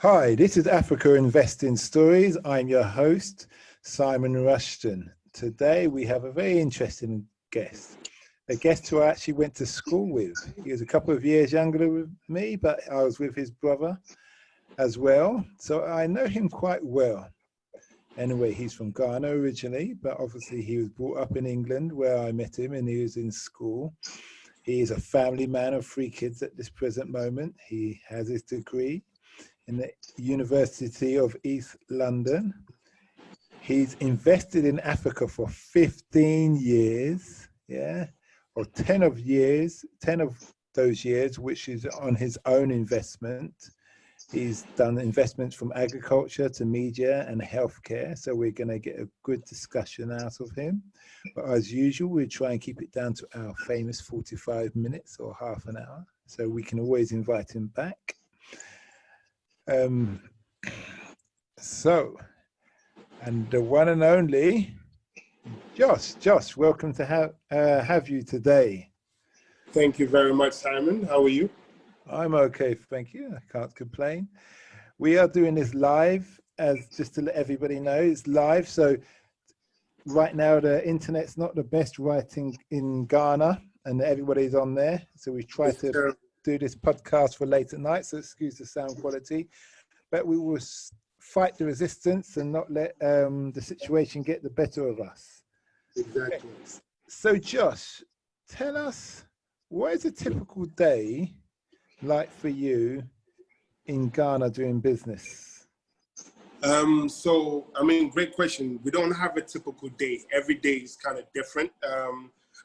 Hi, this is Africa Investing Stories. I'm your host, Simon Rushton. Today we have a very interesting guest, a guest who I actually went to school with. He was a couple of years younger than me, but I was with his brother as well. So I know him quite well. Anyway, he's from Ghana originally, but obviously he was brought up in England where I met him and he was in school. He is a family man of 3 kids at this present moment. He has his degree in the University of East London. He's invested in Africa for 15 years, or 10 of those years, which is on his own investment. He's done investments from agriculture to media and healthcare, so we're going to get a good discussion out of him. But as usual, we try and keep it down to our famous 45 minutes or half an hour, so we can always invite him back. And the one and only Josh, welcome to have you today. Thank you very much, Simon. How are you? I'm okay, thank you. I can't complain. We are doing this live, as just to let everybody know, it's live. So right now the internet's not the best writing in Ghana, and everybody's on there. So we try to do this podcast for late at night, so excuse the sound quality, but we will fight the resistance and not let the situation get the better of us. Exactly. So Josh, tell us, what is a typical day like for you in Ghana doing business? Great question. We don't have a typical day. Every day is kind of different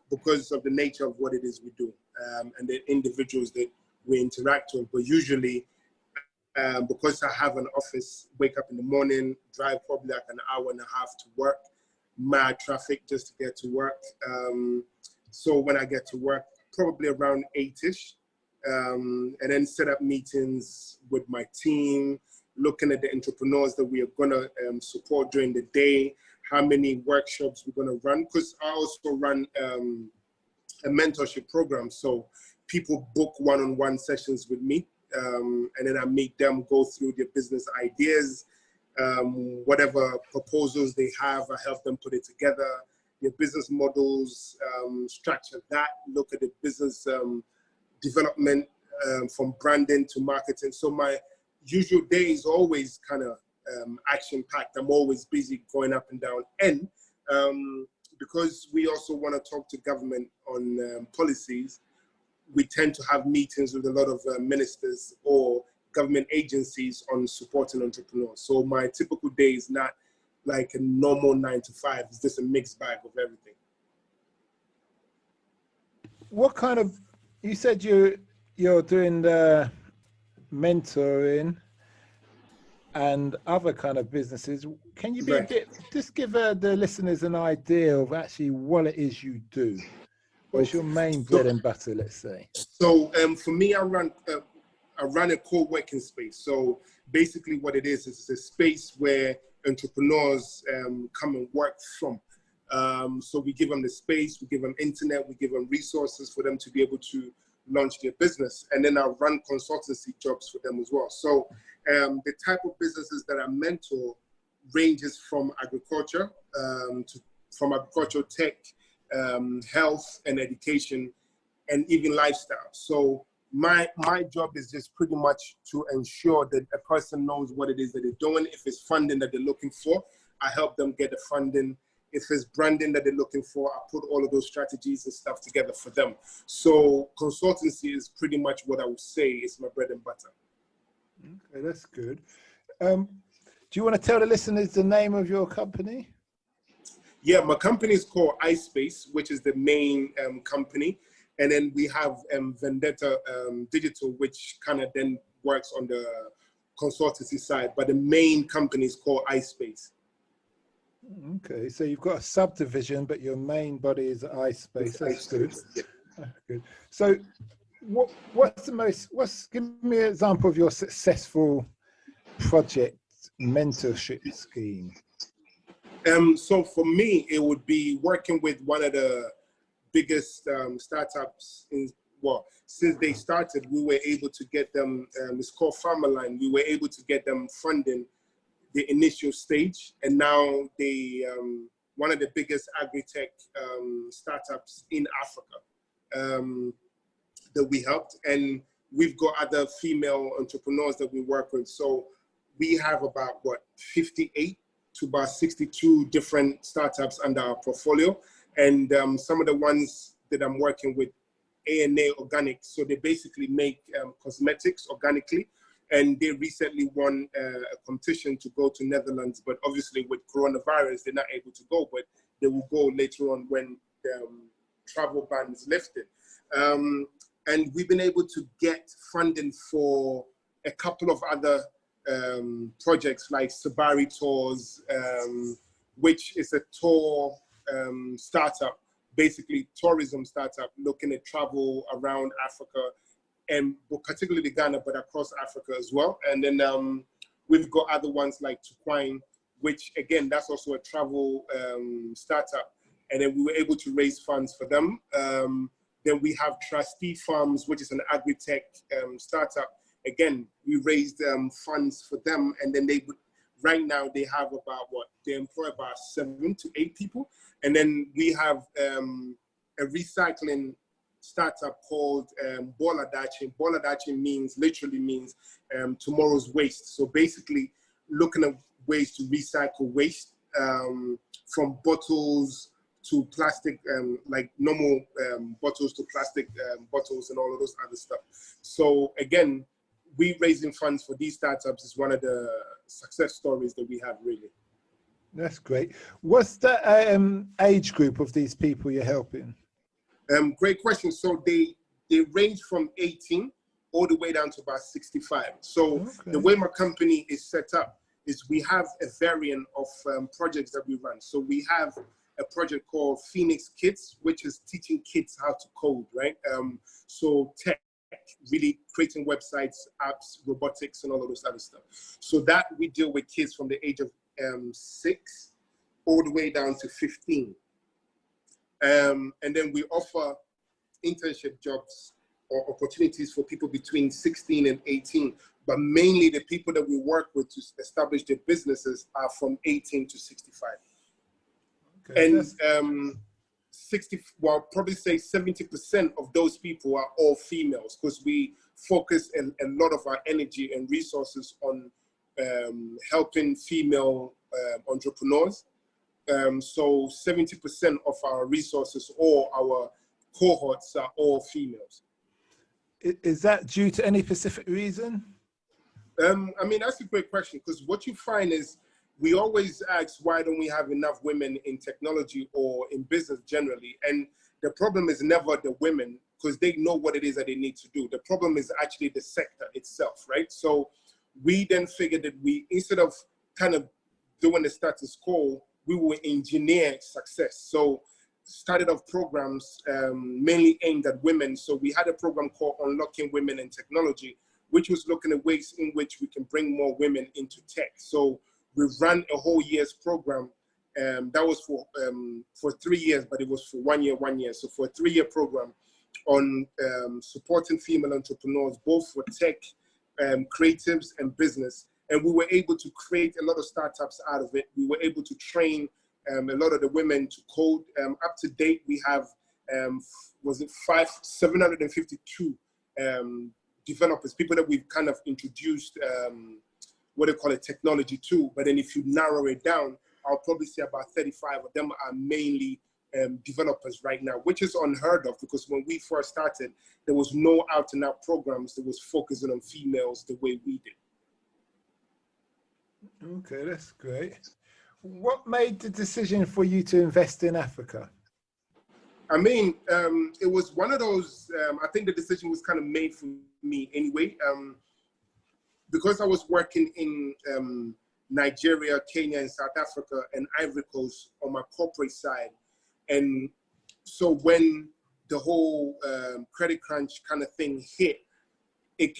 because of the nature of what it is we do and the individuals that we interact with. But usually, because I have an office, wake up in the morning, drive probably like an hour and a half to work, mad traffic just to get to work. So when I get to work, probably around 8-ish, and then set up meetings with my team, looking at the entrepreneurs that we are going to support during the day, how many workshops we're going to run, because I also run a mentorship program. So people book one-on-one sessions with me, and then I make them go through their business ideas, whatever proposals they have, I help them put it together, their business models, structure that, look at the business development from branding to marketing. So my usual day is always kind of action-packed. I'm always busy going up and down. And because we also want to talk to government on policies, we tend to have meetings with a lot of ministers or government agencies on supporting entrepreneurs. So my typical day is not like a normal 9 to 5. It's just a mixed bag of everything. What kind of, you said you're doing the mentoring and other kind of businesses. Can you be a bit, just give the listeners an idea of actually what it is you do? What's your main bread and butter, let's say? So for me, I run a co-working space. So basically what it is a space where entrepreneurs come and work from. So we give them the space, we give them internet, we give them resources for them to be able to launch their business. And then I run consultancy jobs for them as well. So the type of businesses that I mentor ranges from agriculture, from agricultural tech, health and education, and even lifestyle. So my job is just pretty much to ensure that a person knows what it is that they're doing. If it's funding that they're looking for, I help them get the funding. If it's branding that they're looking for, I put all of those strategies and stuff together for them. So consultancy is pretty much what I would say is my bread and butter. Okay, that's good. Do you want to tell the listeners the name of your company? Yeah, my company is called iSpace, which is the main company. And then we have Vendetta Digital, which kind of then works on the consultancy side. But the main company is called iSpace. Okay, so you've got a subdivision, but your main body is iSpace. That's good. Yeah. That's good. So give me an example of your successful project mentorship scheme. So for me, it would be working with one of the biggest startups well, since they started, we were able to get them, it's called Farmer Line. We were able to get them funding the initial stage. And now they, one of the biggest agri-tech startups in Africa that we helped. And we've got other female entrepreneurs that we work with. So we have about, 58 to about 62 different startups under our portfolio. And some of the ones that I'm working with, A&A Organic, so they basically make cosmetics organically. And they recently won a competition to go to Netherlands, but obviously with coronavirus, they're not able to go, but they will go later on when the travel ban is lifted. And we've been able to get funding for a couple of other projects like Sabari Tours, which is a tour startup, basically tourism startup looking at travel around Africa, and particularly Ghana, but across Africa as well. And then we've got other ones like Tuquine, which again, that's also a travel startup. And then we were able to raise funds for them. Then we have Trustee Farms, which is an agri-tech startup. Again, we raised funds for them. And then they would, right now they have about they employ about 7 to 8 people. And then we have a recycling startup called Boladachi. Boladachi literally means tomorrow's waste. So basically looking at ways to recycle waste from bottles to plastic, like normal bottles to plastic bottles and all of those other stuff. So again, we raising funds for these startups is one of the success stories that we have, really. That's great. What's the age group of these people you're helping? Great question. So they range from 18 all the way down to about 65. So the way my company is set up is we have a variant of projects that we run. So we have a project called Phoenix Kids, which is teaching kids how to code, right? So tech, really creating websites, apps, robotics, and all of those other stuff. So that we deal with kids from the age of 6 all the way down to 15. And then we offer internship jobs or opportunities for people between 16 and 18. But mainly the people that we work with to establish their businesses are from 18 to 65. Okay, and probably say 70% of those people are all females, because we focus a lot of our energy and resources on helping female entrepreneurs. So 70% of our resources or our cohorts are all females. Is that due to any specific reason? I mean, that's a great question, because what you find is we always ask, why don't we have enough women in technology or in business generally? And the problem is never the women, because they know what it is that they need to do. The problem is actually the sector itself, right? So we then figured that instead of kind of doing the status quo, we will engineer success. So started off programs mainly aimed at women. So we had a program called Unlocking Women in Technology, which was looking at ways in which we can bring more women into tech. So we ran a whole year's program. That was for 3 years, but it was for 1 year. So for a 3-year program on supporting female entrepreneurs, both for tech, creatives, and business. And we were able to create a lot of startups out of it. We were able to train a lot of the women to code. Up to date, we have, 752 developers, people that we've kind of introduced, what they call it, technology to. But then if you narrow it down, I'll probably say about 35 of them are mainly developers right now, which is unheard of, because when we first started, there was no out and out programs that was focusing on females the way we did. Okay, that's great. What made the decision for you to invest in Africa? I mean, it was one of those, I think the decision was kind of made for me anyway, because I was working in Nigeria, Kenya, and South Africa, and Ivory Coast on my corporate side. And so when the whole credit crunch kind of thing hit, it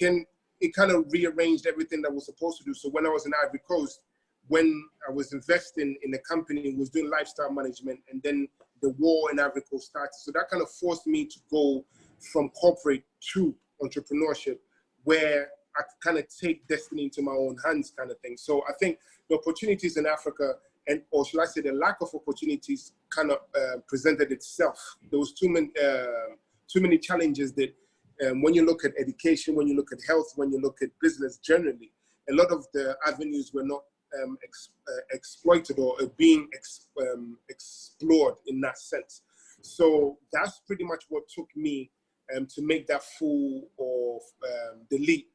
kind of rearranged everything that was supposed to do. So when I was in Ivory Coast, when I was investing in the company, was doing lifestyle management, and then the war in Ivory Coast started. So that kind of forced me to go from corporate to entrepreneurship, where I could kind of take destiny into my own hands, kind of thing. So I think the opportunities in Africa, or should I say the lack of opportunities, kind of presented itself. There was too many challenges that when you look at education, when you look at health, when you look at business generally, a lot of the avenues were not exploited or being explored in that sense. So that's pretty much what took me to make that full of the leap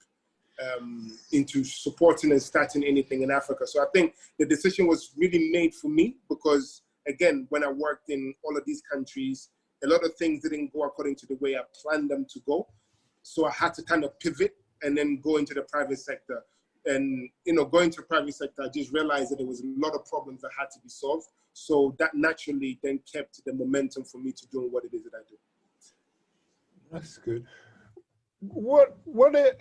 into supporting and starting anything in Africa. So I think the decision was really made for me because, again, when I worked in all of these countries, a lot of things didn't go according to the way I planned them to go. So I had to kind of pivot and then go into the private sector. And, you know, going to the private sector, I just realized that there was a lot of problems that had to be solved. So that naturally then kept the momentum for me to doing what it is that I do. That's good.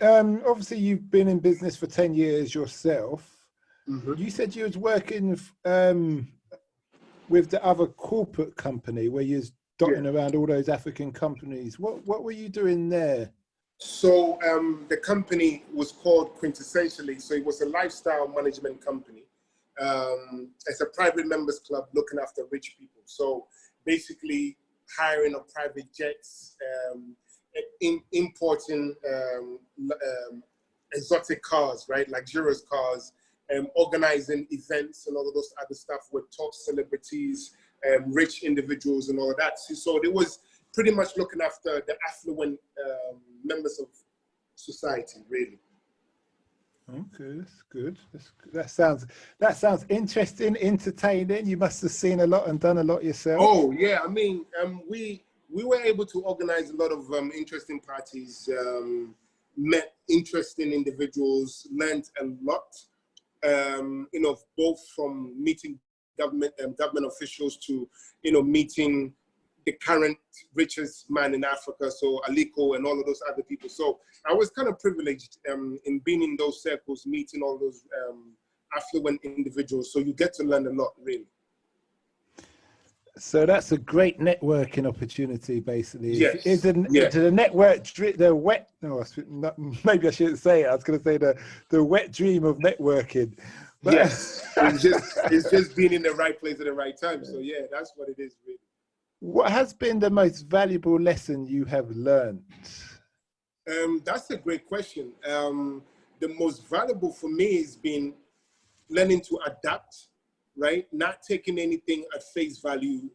Obviously you've been in business for 10 years yourself. Mm-hmm. You said you was working with the other corporate company where you was dotting around all those African companies. What were you doing there? So the company was called Quintessentially. So it was a lifestyle management company. It's a private members club looking after rich people. So basically hiring of private jets, importing exotic cars, right? Luxurious cars, organizing events and all of those other stuff with top celebrities, rich individuals and all of that. So it was pretty much looking after the affluent members of society, really. Okay, that's good. That sounds interesting, entertaining. You must have seen a lot and done a lot yourself. Oh yeah, I mean, we were able to organize a lot of interesting parties, met interesting individuals, learned a lot. You know, both from meeting government officials to, you know, meeting the current richest man in Africa, so Aliko and all of those other people. So I was kind of privileged in being in those circles, meeting all those affluent individuals. So you get to learn a lot, really. So that's a great networking opportunity, basically. Yes. It's the network, maybe I shouldn't say it. I was going to say the wet dream of networking. But yes, it's just being in the right place at the right time. So yeah, that's what it is, really. What has been the most valuable lesson you have learned? That's a great question. The most valuable for me has been learning to adapt, right? Not taking anything at face value.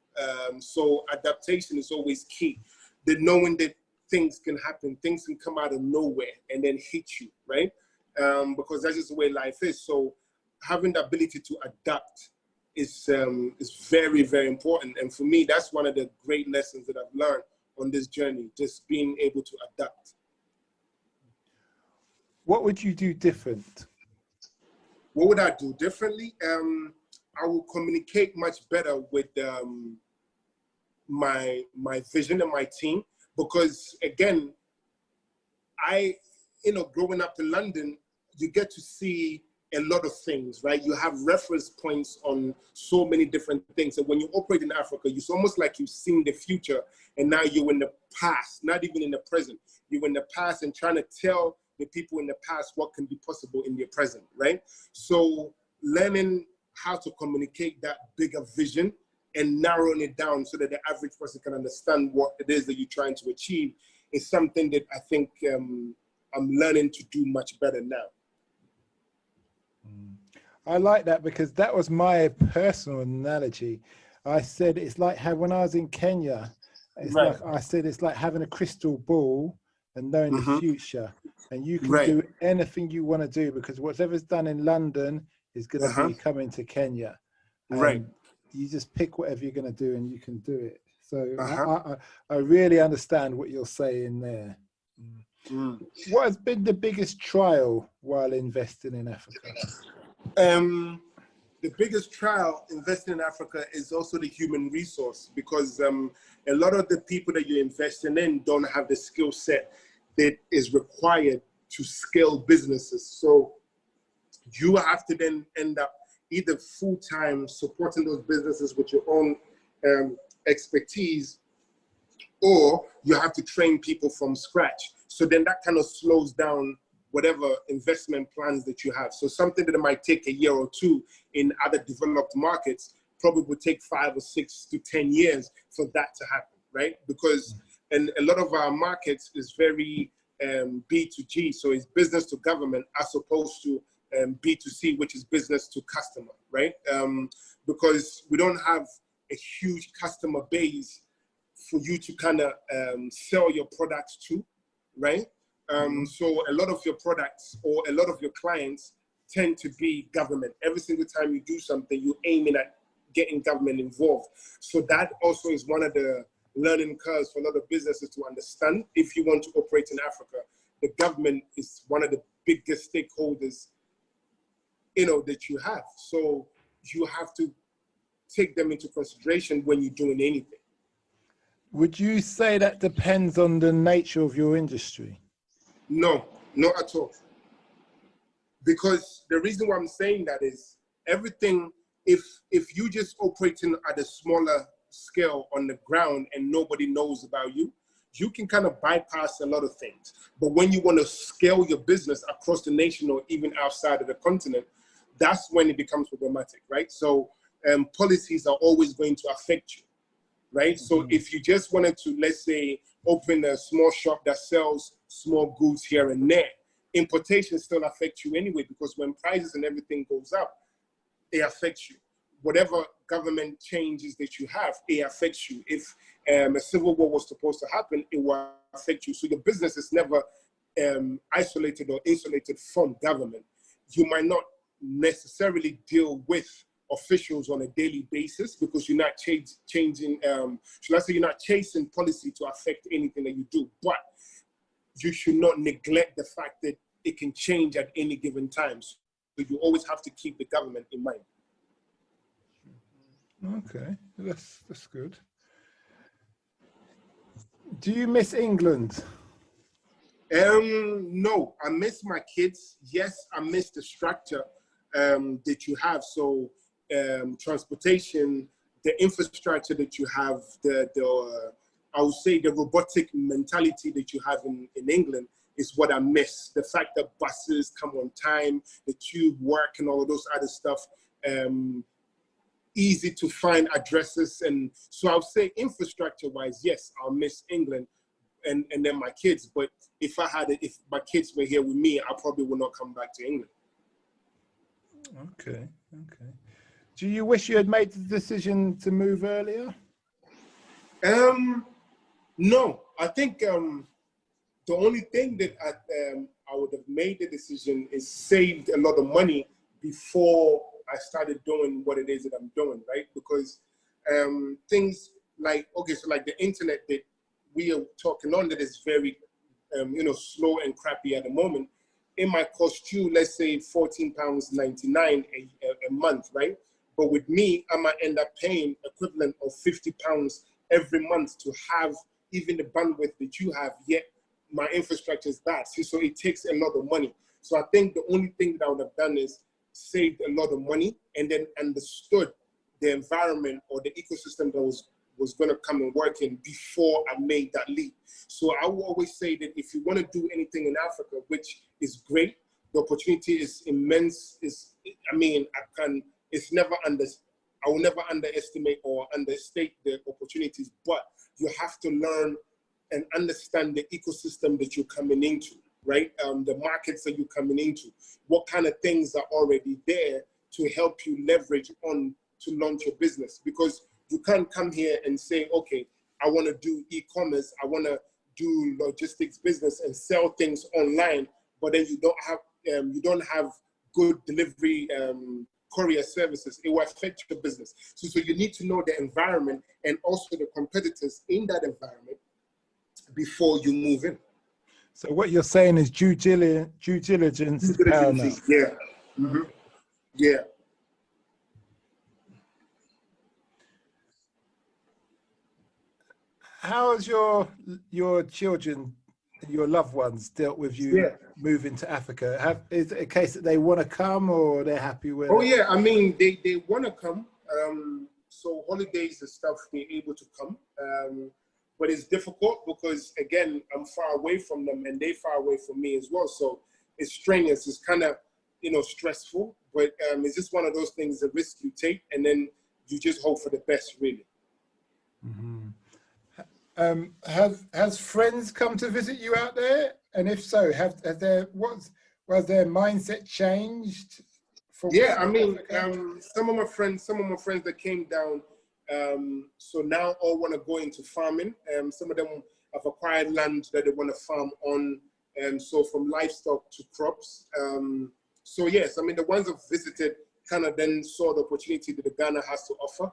So adaptation is always key. The knowing that things can happen, things can come out of nowhere and then hit you, right? Because that's just the way life is. So having the ability to adapt is very, very important. And for me, that's one of the great lessons that I've learned on this journey, just being able to adapt. What would you do different? What would I do differently? I will communicate much better with my vision and my team, because again, growing up in London, you get to see a lot of things, right? You have reference points on so many different things. And when you operate in Africa, it's almost like you've seen the future and now you're in the past, not even in the present. You're in the past and trying to tell the people in the past what can be possible in your present, right? So learning how to communicate that bigger vision and narrowing it down so that the average person can understand what it is that you're trying to achieve is something that I think I'm learning to do much better now. I like that, because that was my personal analogy. I said it's like how when I was in Kenya, it's like I said it's like having a crystal ball and knowing the future, and you can do anything you want to do, because whatever's done in London is going to be coming to Kenya. And you just pick whatever you're going to do and you can do it. So I really understand what you're saying there. What has been the biggest trial while investing in Africa? The biggest trial investing in Africa is also the human resource, because a lot of the people that you're investing in don't have the skill set that is required to scale businesses. So you have to then end up either full-time supporting those businesses with your own expertise, or you have to train people from scratch. So then that kind of slows down whatever investment plans that you have. So something that might take a year or two in other developed markets probably would take 5 or 6 to 10 years for that to happen, right? Because and a lot of our markets is very B2G, so it's business to government as opposed to B2C, which is business to customer, right? Because we don't have a huge customer base for you to kind of sell your products to, right? So a lot of your products or a lot of your clients tend to be government. Every single time you do something, you're aiming at getting government involved. So that also is one of the learning curves for a lot of businesses to understand. If you want to operate in Africa, the government is one of the biggest stakeholders, you know, that you have. So you have to take them into consideration when you're doing anything. Would you say that depends on the nature of your industry? No, not at all. Because the reason why I'm saying that is everything, if you just operating at a smaller scale on the ground and nobody knows about you, you can kind of bypass a lot of things. But when you want to scale your business across the nation or even outside of the continent, that's when it becomes problematic, right? So policies are always going to affect you, right? So if you just wanted to, let's say, open a small shop that sells small goods here and there, importation still affects you anyway, because when prices and everything goes up, it affects you. Whatever government changes that you have, it affects you. If a civil war was supposed to happen, it will affect you. So your business is never isolated or insulated from government. You might not necessarily deal with officials on a daily basis because you're not changing, should I say, you're not chasing policy to affect anything that you do, but you should not neglect the fact that it can change at any given time. So you always have to keep the government in mind. Okay, that's good. Do you miss England? No, I miss my kids. Yes, I miss the structure that you have. So transportation, the infrastructure that you have, I would say the robotic mentality that you have in England is what I miss. The fact that buses come on time, the tube work and all of those other stuff. Easy to find addresses. And so I would say infrastructure wise, yes, I'll miss England and then my kids. But if my kids were here with me, I probably would not come back to England. Okay. Do you wish you had made the decision to move earlier? No, I think the only thing that I would have made the decision is saved a lot of money before I started doing what it is that I'm doing, right? Because things like, okay, so like the internet that we are talking on that is very, slow and crappy at the moment, it might cost you, let's say, £14.99 a month, right? But with me, I might end up paying equivalent of £50 every month to have even the bandwidth that you have, yet my infrastructure is bad. So it takes a lot of money. So I think the only thing that I would have done is saved a lot of money and then understood the environment or the ecosystem that was going to come and work in before I made that leap. So I will always say that if you want to do anything in Africa, which is great, the opportunity is immense. I will never underestimate or understate the opportunities, but you have to learn and understand the ecosystem that you're coming into, right? The markets that you're coming into, what kind of things are already there to help you leverage on to launch your business. Because you can't come here and say, okay, I want to do e-commerce, I want to do logistics business and sell things online, but then you don't have good delivery courier services. It will affect your business. So you need to know the environment and also the competitors in that environment before you move in. So what you're saying is due diligence is paramount. Yeah. Mm-hmm. Yeah. How has your children, your loved ones, dealt with you moving to Africa? Is it a case that they want to come or they're happy with Oh, it? yeah. I mean, they want to come. So holidays and stuff, they're able to come. but it's difficult because, again, I'm far away from them and they far away from me as well. So it's strenuous. It's kind of, you know, stressful, but it's just one of those things, the risk you take, and then you just hope for the best, really. Mm-hmm. Has friends come to visit you out there? And if so, has their mindset changed? Yeah, I mean, some of my friends that came down, so now all want to go into farming. Some of them have acquired land that they want to farm on, so from livestock to crops. So yes, I mean, the ones I've visited kind of then saw the opportunity that the Ghana has to offer.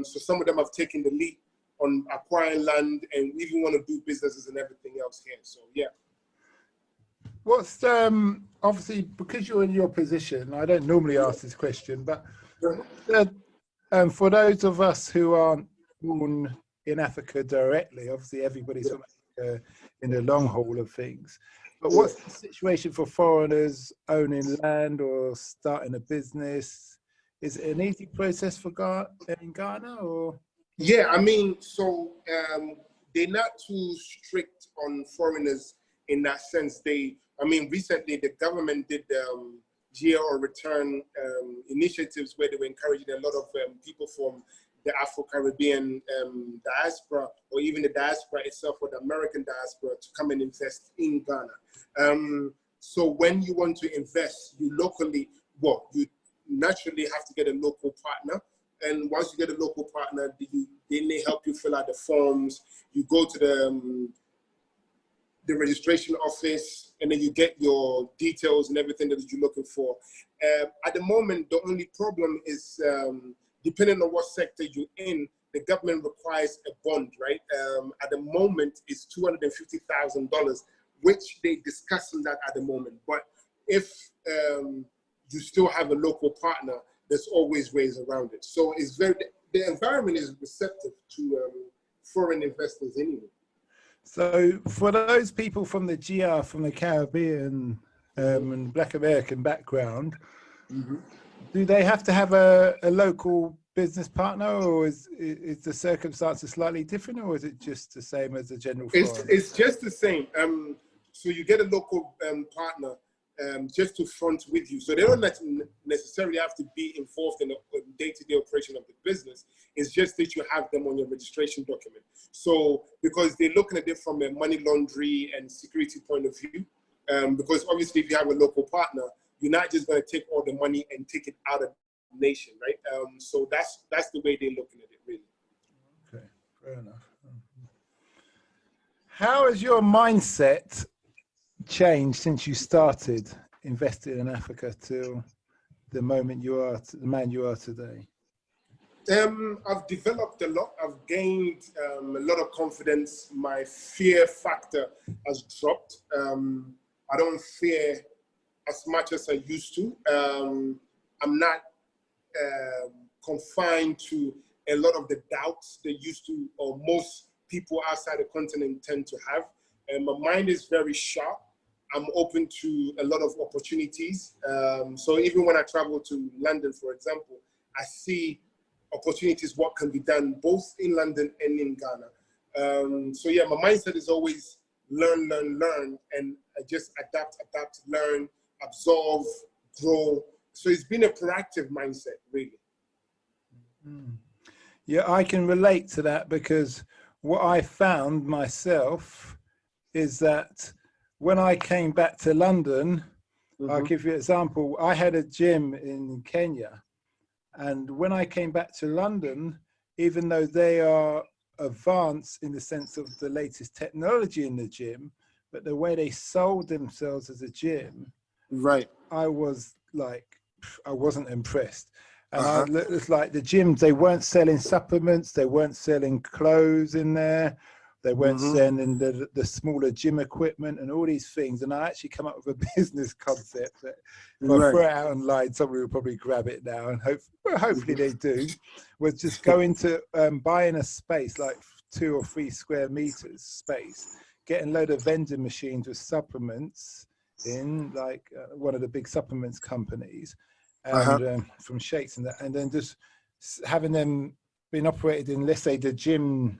So some of them have taken the lead on acquiring land and even want to do businesses and everything else here. So yeah. What's obviously, because you're in your position, I don't normally ask this question, but for those of us who aren't born in Africa directly, obviously everybody's from Africa in the long haul of things. But what's the situation for foreigners owning land or starting a business? Is it an easy process for in Ghana, or? Yeah, I mean, so they're not too strict on foreigners in that sense. Recently the government did E013 initiatives where they were encouraging a lot of people from the Afro-Caribbean diaspora, or even the diaspora itself, or the American diaspora, to come and invest in Ghana. So when you want to invest, you naturally have to get a local partner. And once you get a local partner, then they help you fill out the forms. You go to the registration office, and then you get your details and everything that you're looking for. At the moment, the only problem is, depending on what sector you're in, the government requires a bond, right? At the moment, it's $250,000, which they discussing that at the moment. But if you still have a local partner, there's always ways around it. So it's the environment is receptive to foreign investors anyway. So for those people from the GR, from the Caribbean and Black American background, do they have to have a local business partner, or is the circumstances slightly different, or is it just the same as the general foreign? It's just the same. So you get a local partner just to front with you. So they don't necessarily have to be involved in the day-to-day operation of the business. It's just that you have them on your registration document. So because they're looking at it from a money laundering and security point of view, because obviously if you have a local partner, you're not just going to take all the money and take it out of the nation, right? So that's the way they're looking at it, really. Okay, fair enough. How has your mindset changed since you started investing in Africa till the moment you are, the man you are today? I've developed a lot. I've gained a lot of confidence. My fear factor has dropped. I don't fear as much as I used to. I'm not confined to a lot of the doubts they used to, or most people outside the continent tend to have. And my mind is very sharp. I'm open to a lot of opportunities. So even when I travel to London, for example, I see opportunities, what can be done both in London and in Ghana. So yeah, my mindset is always learn, and just adapt, learn, absorb, grow. So it's been a proactive mindset, really. Yeah, I can relate to that, because what I found myself is that when I came back to London, I'll give you an example. I had a gym in Kenya, and when I came back to London, even though they are advanced in the sense of the latest technology in the gym, but the way they sold themselves as a gym, right? I was like, I wasn't impressed. And it's like the gyms, they weren't selling supplements, they weren't selling clothes in there, they weren't selling the smaller gym equipment and all these things. And I actually come up with a business concept that if I throw it out online, somebody will probably grab it now, and hopefully they do. Was just go into buying a space, like 2 or 3 square meters space, getting a load of vending machines with supplements in, like one of the big supplements companies, and from shakes and that, and then just having them being operated in, let's say, the gym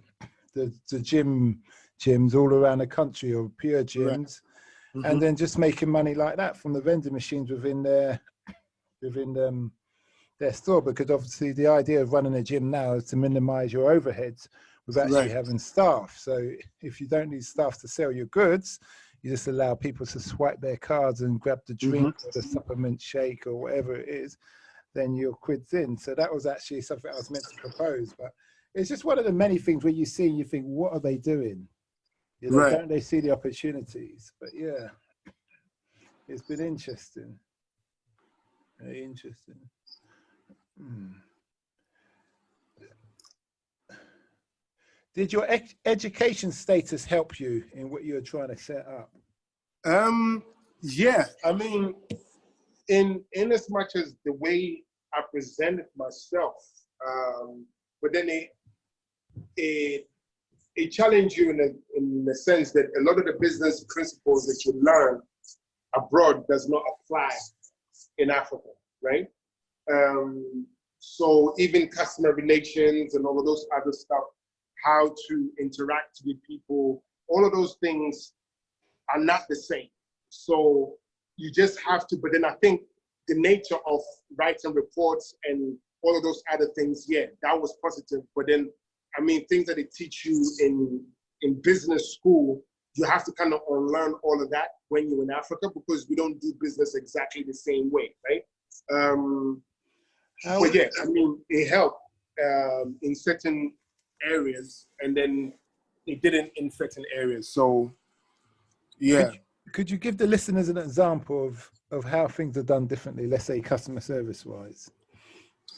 the gyms all around the country, or pure Right. gyms, and then just making money like that from the vending machines within their store, because obviously the idea of running a gym now is to minimize your overheads with actually Right. having staff. So if you don't need staff to sell your goods, you just allow people to swipe their cards and grab the drink or the supplement shake or whatever it is, then your quid's in. So that was actually something I was meant to propose, but it's just one of the many things where you see and you think, what are they doing? You know, Right. don't they see the opportunities? But yeah, it's been interesting. Very interesting. Did your education status help you in what you're trying to set up? Yeah, I mean, in as much as the way I presented myself, but then it challenged you in the sense that a lot of the business principles that you learn abroad does not apply in Africa, right? So even customer relations and all of those other stuff, how to interact with people, all of those things are not the same. So you just have to, but then I think the nature of writing reports and all of those other things, yeah, that was positive. But then, I mean, things that they teach you in business school, you have to kind of unlearn all of that when you're in Africa, because we don't do business exactly the same way, right? But yeah, I mean, it helped in certain areas, and then it didn't in certain areas. So, yeah. Could you give the listeners an example of how things are done differently, let's say customer service wise?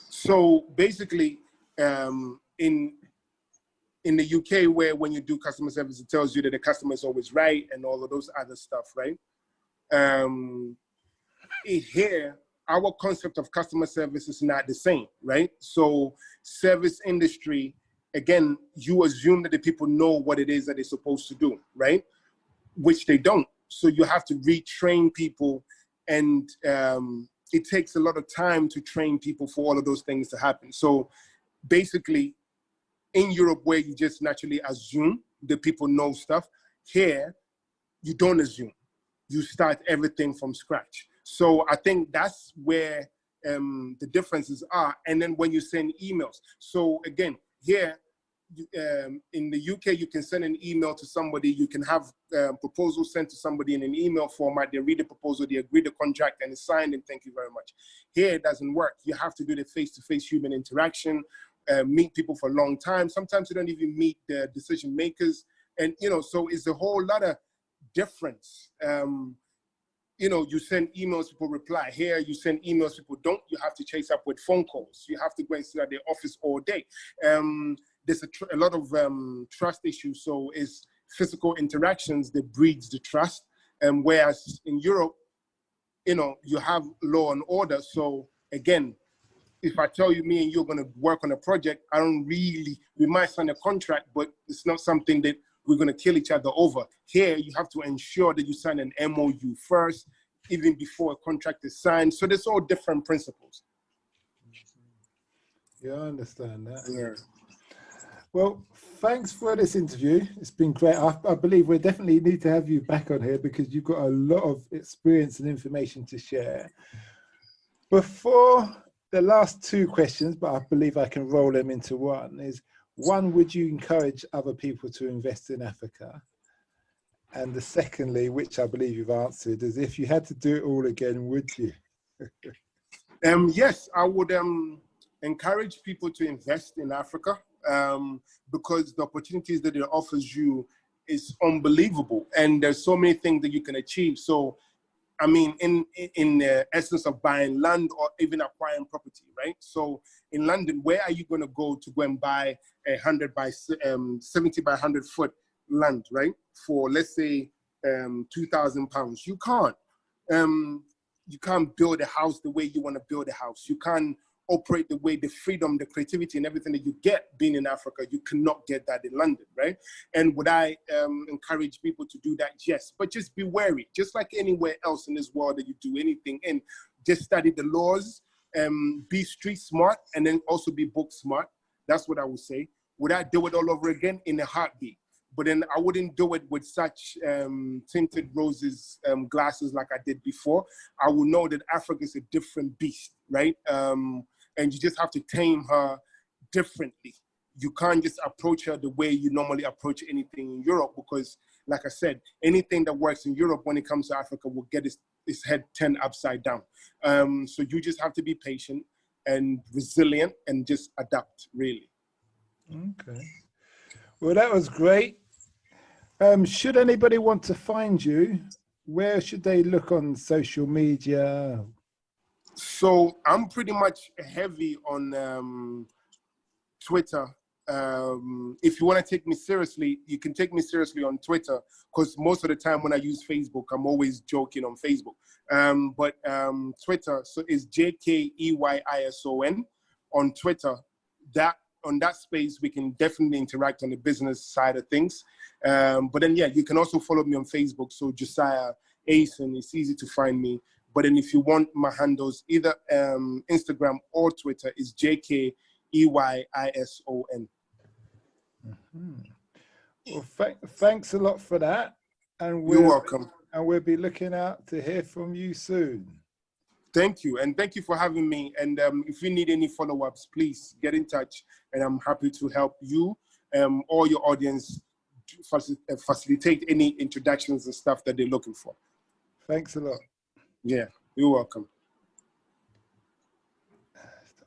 So basically, in the UK, where when you do customer service, it tells you that the customer is always right and all of those other stuff, right? Here, our concept of customer service is not the same, right? So service industry, again, you assume that the people know what it is that they're supposed to do, right? Which they don't. So you have to retrain people, and it takes a lot of time to train people for all of those things to happen. So basically, in Europe, where you just naturally assume that people know stuff, here, you don't assume. You start everything from scratch. So I think that's where the differences are. And then when you send emails. So again, here, in the UK, you can send an email to somebody, you can have proposals sent to somebody in an email format, they read the proposal, they agree the contract, and it's signed, and thank you very much. Here, it doesn't work. You have to do the face-to-face human interaction, meet people for a long time. Sometimes you don't even meet the decision makers. And, you know, so it's a whole lot of difference. You know, you send emails, people reply. Here, you send emails, people don't. You have to chase up with phone calls. You have to go and sit at the office all day. There's a lot of trust issues. So it's physical interactions that breeds the trust. Whereas in Europe, you know, you have law and order. So again, if I tell you me and you're going to work on a project, we might sign a contract, but it's not something that we're going to kill each other over. Here, you have to ensure that you sign an MOU first, even before a contract is signed. So there's all different principles. Yeah, I understand that. Yeah. Well, thanks for this interview. It's been great. I believe we definitely need to have you back on here because you've got a lot of experience and information to share. Before the last two questions, but I believe I can roll them into one, is one, would you encourage other people to invest in Africa? And the secondly, which I believe you've answered, is if you had to do it all again, would you? Yes, I would encourage people to invest in Africa because the opportunities that it offers you is unbelievable. And there's so many things that you can achieve. So, I mean, in the essence of buying land or even acquiring property, right? So in London, where are you going to go and buy 100 by 70 by 100 foot land, right? For let's say £2,000. You can't. You can't build a house the way you want to build a house. You can't operate the way, the freedom, the creativity, and everything that you get being in Africa. You cannot get that in London, right? And would I encourage people to do that? Yes, but just be wary. Just like anywhere else in this world that you do anything in, just study the laws, be street smart, and then also be book smart. That's what I would say. would I do it all over again? In a heartbeat. But then I wouldn't do it with such tinted roses glasses like I did before. I will know that Africa is a different beast, right? And you just have to tame her differently. You can't just approach her the way you normally approach anything in Europe, because, like I said, anything that works in Europe when it comes to Africa will get its head turned upside down. So you just have to be patient and resilient and just adapt, really. Okay. Well, that was great. Should anybody want to find you, where should they look on social media? So I'm pretty much heavy on Twitter. If you want to take me seriously, you can take me seriously on Twitter, because most of the time when I use Facebook, I'm always joking on Facebook. But Twitter, so it's JKEYISON on Twitter. On that space, we can definitely interact on the business side of things. But then, yeah, you can also follow me on Facebook. So Josiah Abakah, it's easy to find me. But then if you want my handles, either Instagram or Twitter, is JKEYISON. Mm-hmm. Well, thanks a lot for that. And you're welcome. And we'll be looking out to hear from you soon. Thank you. And thank you for having me. And if you need any follow-ups, please get in touch. And I'm happy to help you or your audience facilitate any introductions and stuff that they're looking for. Thanks a lot. Yeah, you're welcome.